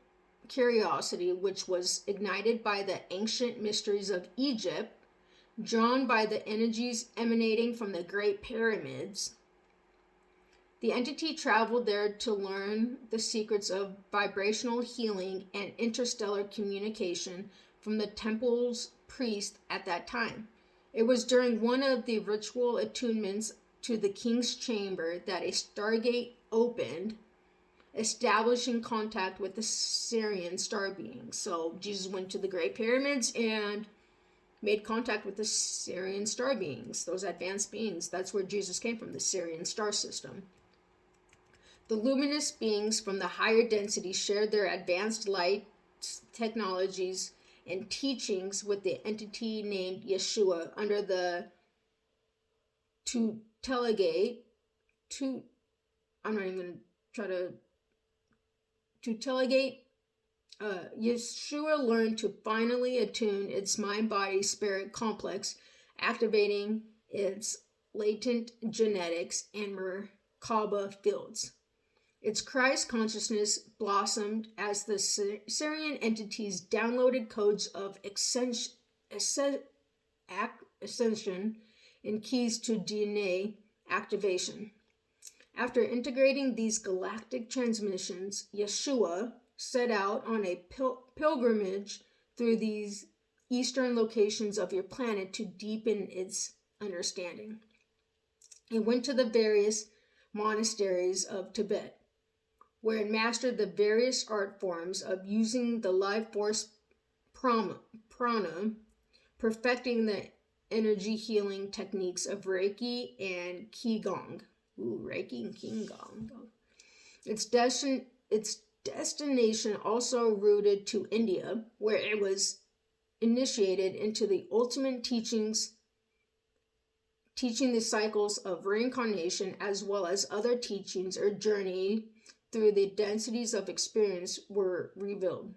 curiosity, which was ignited by the ancient mysteries of Egypt, drawn by the energies emanating from the Great Pyramids, the entity traveled there to learn the secrets of vibrational healing and interstellar communication from the temple's priest at that time. It was during one of the ritual attunements to the king's chamber that a stargate opened, establishing contact with the Syrian star beings. So Jesus went to the Great Pyramids and made contact with the Sirian star beings, those advanced beings. That's where Jesus came from, the Sirian star system. The luminous beings from the higher density shared their advanced light technologies and teachings with the entity named Yeshua under the tutelage. I'm not even going to try to tutelage. Yeshua learned to finally attune its mind-body-spirit complex, activating its latent genetics and Merkaba fields. Its Christ consciousness blossomed as the Sirian entities downloaded codes of ascension and keys to DNA activation. After integrating these galactic transmissions, Yeshua set out on a pilgrimage through these eastern locations of your planet to deepen its understanding. It went to the various monasteries of Tibet, where it mastered the various art forms of using the life force prana, perfecting the energy healing techniques of Reiki and Qigong. Reiki and Qigong. Its destination also rooted to India, where it was initiated into the ultimate teachings, teaching the cycles of reincarnation as well as other teachings or journey through the densities of experience were revealed.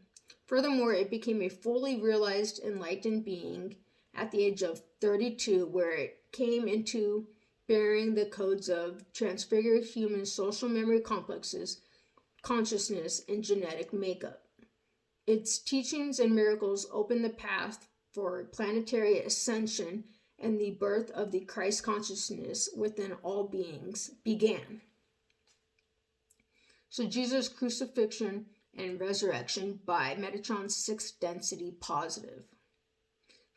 Furthermore, it became a fully realized enlightened being at the age of 32, where it came into bearing the codes of transfigured human social memory complexes, consciousness, and genetic makeup. Its teachings and miracles opened the path for planetary ascension, and the birth of the Christ consciousness within all beings began. So Jesus' crucifixion and resurrection by Metatron's sixth density positive.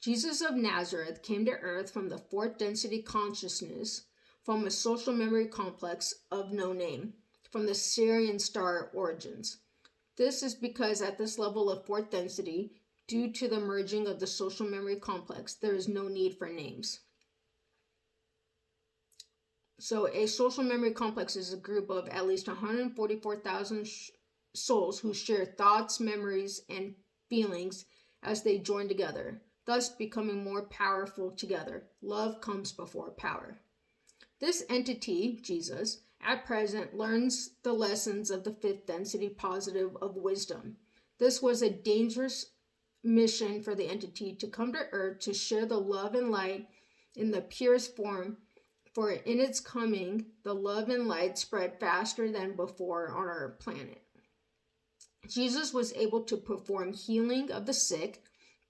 Jesus of Nazareth came to earth from the fourth density consciousness, from a social memory complex of no name, from the Sirian star origins. This is because at this level of fourth density, due to the merging of the social memory complex, there is no need for names. So a social memory complex is a group of at least 144,000 souls who share thoughts, memories, and feelings as they join together, thus becoming more powerful together. Love comes before power. This entity, Jesus, at present learns the lessons of the fifth density positive of wisdom. This was a dangerous mission for the entity to come to earth to share the love and light in the purest form, for in its coming, the love and light spread faster than before on our planet. Jesus was able to perform healing of the sick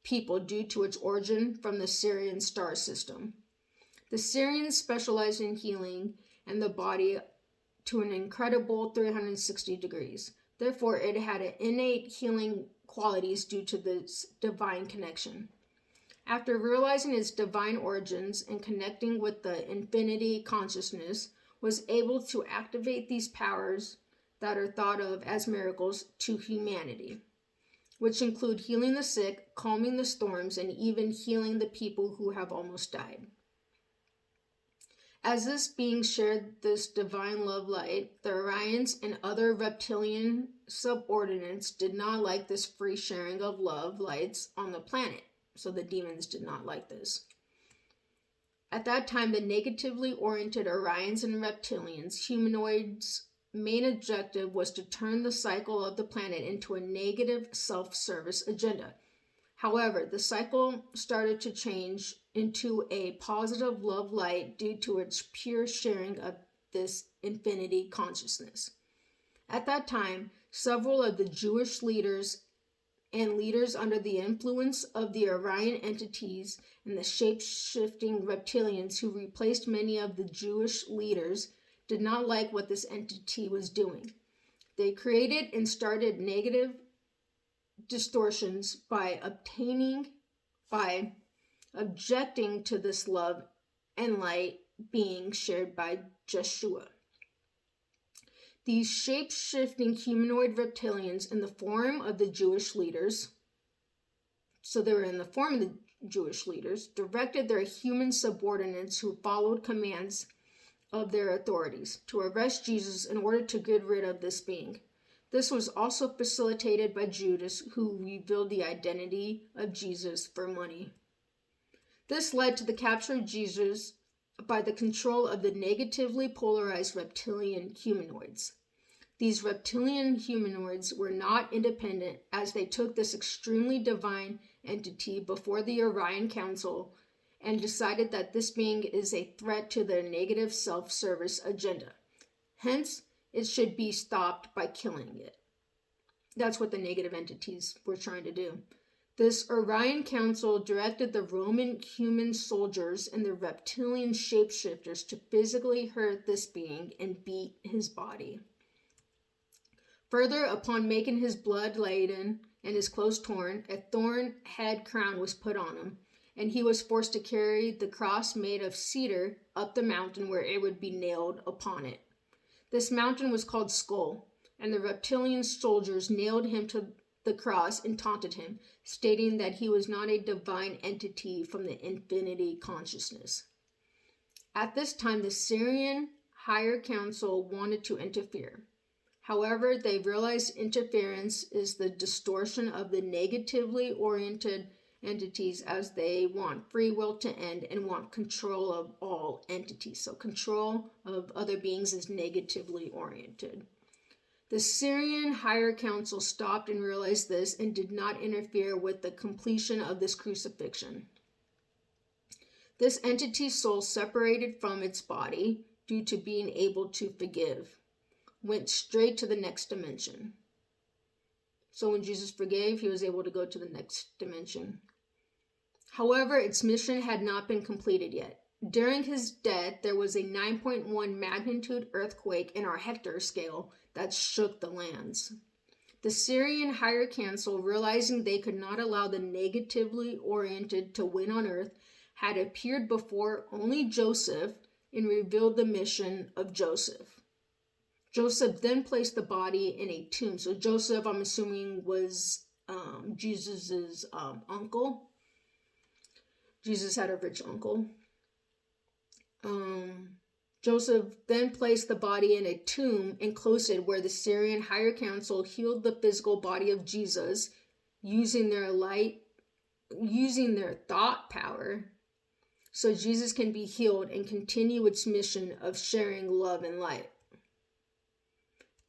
people due to its origin from the Sirian star system. The Sirians specialized in healing and the body to an incredible 360 degrees. Therefore, it had an innate healing qualities due to this divine connection. After realizing its divine origins and connecting with the infinity consciousness, was able to activate these powers that are thought of as miracles to humanity, which include healing the sick, calming the storms, and even healing the people who have almost died. As this being shared this divine love light, the Orions and other reptilian subordinates did not like this free sharing of love lights on the planet. So the demons did not like this. At that time, the negatively oriented Orions and reptilians, humanoids' main objective was to turn the cycle of the planet into a negative self-service agenda. However, the cycle started to change into a positive love light due to its pure sharing of this infinity consciousness. At that time, several of the Jewish leaders and leaders under the influence of the Orion entities and the shape-shifting reptilians who replaced many of the Jewish leaders did not like what this entity was doing. They created and started negative distortions by objecting to this love and light being shared by Yeshua. These shape-shifting humanoid reptilians in the form of the Jewish leaders, so they were in the form of the Jewish leaders, directed their human subordinates who followed commands of their authorities to arrest Jesus in order to get rid of this being. This was also facilitated by Judas, who revealed the identity of Jesus for money. This led to the capture of Jesus by the control of the negatively polarized reptilian humanoids. These reptilian humanoids were not independent, as they took this extremely divine entity before the Orion Council and decided that this being is a threat to their negative self-service agenda. Hence, it should be stopped by killing it. That's what the negative entities were trying to do. This Orion Council directed the Roman human soldiers and the reptilian shapeshifters to physically hurt this being and beat his body. Further, upon making his blood laden and his clothes torn, a thorn head crown was put on him, and he was forced to carry the cross made of cedar up the mountain where it would be nailed upon it. This mountain was called Skull, and the reptilian soldiers nailed him to the cross and taunted him, stating that he was not a divine entity from the infinity consciousness. At this time, the Syrian Higher Council wanted to interfere. However, they realized interference is the distortion of the negatively oriented entities, as they want free will to end and want control of all entities. So control of other beings is negatively oriented. The Syrian Higher Council stopped and realized this and did not interfere with the completion of this crucifixion. This entity's soul, separated from its body due to being able to forgive, went straight to the next dimension. So when Jesus forgave, he was able to go to the next dimension. However, its mission had not been completed yet. During his death, there was a 9.1 magnitude earthquake in our Richter scale that shook the lands. The Syrian Higher Council, realizing they could not allow the negatively oriented to win on earth, had appeared before only Joseph and revealed the mission of Joseph. Joseph then placed the body in a tomb. So Joseph, I'm assuming, was Jesus's uncle. Jesus had a rich uncle. Joseph then placed the body in a tomb and closed it, where the Syrian Higher Council healed the physical body of Jesus using their thought power, so Jesus can be healed and continue its mission of sharing love and light.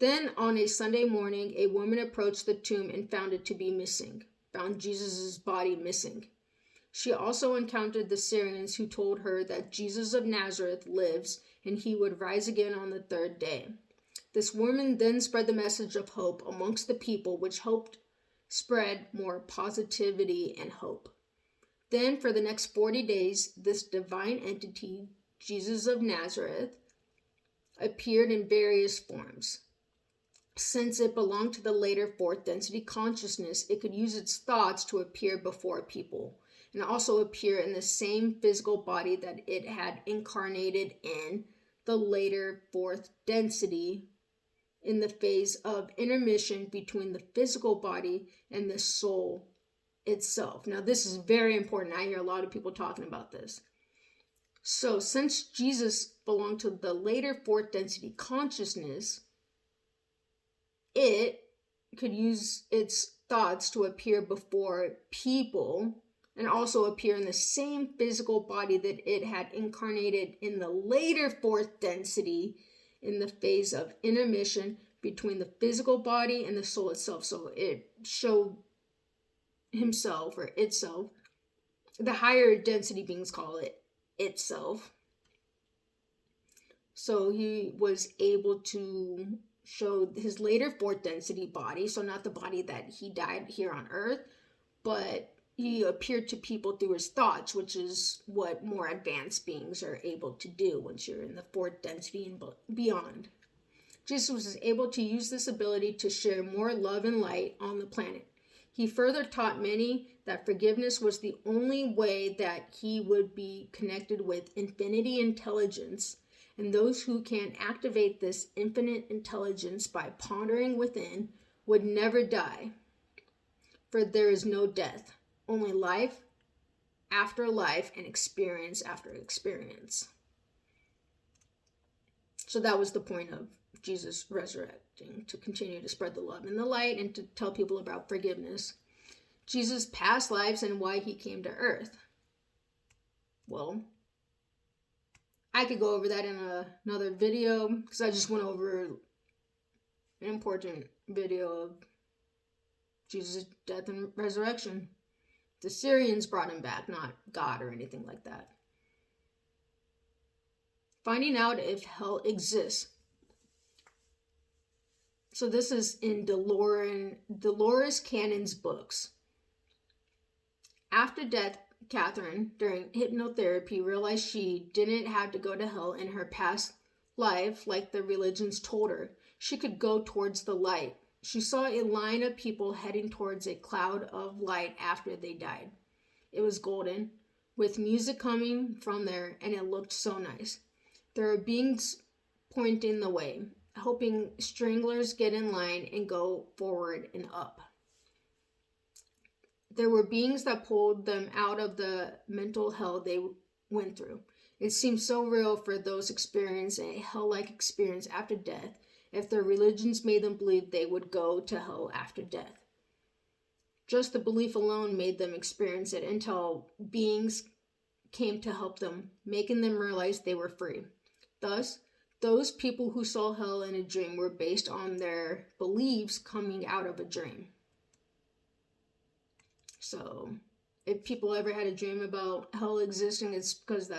Then on a Sunday morning, a woman approached the tomb and found it to be missing, found Jesus' body missing. She also encountered the Syrians, who told her that Jesus of Nazareth lives and he would rise again on the third day. This woman then spread the message of hope amongst the people, which helped spread more positivity and hope. Then for the next 40 days, this divine entity, Jesus of Nazareth, appeared in various forms. Since it belonged to the later fourth density consciousness, it could use its thoughts to appear before people, and also appear in the same physical body that it had incarnated in the later fourth density, in the phase of intermission between the physical body and the soul itself. Now, this is very important. I hear a lot of people talking about this. So, since Jesus belonged to the later fourth density consciousness, it could use its thoughts to appear before people and also appear in the same physical body that it had incarnated in the later fourth density, in the phase of intermission between the physical body and the soul itself. So it showed himself, or itself. The higher density beings call it itself. So he was able to show his later fourth density body, so not the body that he died here on earth, but he appeared to people through his thoughts, which is what more advanced beings are able to do once you're in the fourth density and beyond. Jesus was able to use this ability to share more love and light on the planet. He further taught many that forgiveness was the only way that he would be connected with infinity intelligence, and those who can activate this infinite intelligence by pondering within would never die. For there is no death, only life after life and experience after experience. So that was the point of Jesus resurrecting, to continue to spread the love and the light and to tell people about forgiveness. Jesus' past lives and why he came to earth. Well, I could go over that in another video because I just went over an important video of Jesus' death and resurrection. The Syrians brought him back, not God or anything like that. Finding out if hell exists. So this is in Dolores Cannon's books. After death, Catherine, during hypnotherapy, realized she didn't have to go to hell in her past life like the religions told her. She could go towards the light. She saw a line of people heading towards a cloud of light after they died. It was golden, with music coming from there, and it looked so nice. There were beings pointing the way, helping stranglers get in line and go forward and up. There were beings that pulled them out of the mental hell they went through. It seemed so real for those experiencing a hell-like experience after death, if their religions made them believe they would go to hell after death. Just the belief alone made them experience it until beings came to help them, making them realize they were free. Thus, those people who saw hell in a dream were based on their beliefs coming out of a dream. So, if people ever had a dream about hell existing, it's because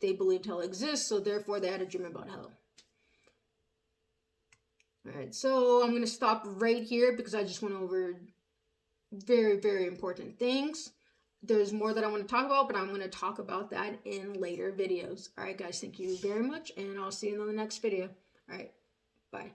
they believed hell exists, so therefore they had a dream about hell. Alright, so I'm going to stop right here because I just went over very, very important things. There's more that I want to talk about, but I'm going to talk about that in later videos. Alright guys, thank you very much, and I'll see you in the next video. Alright, bye.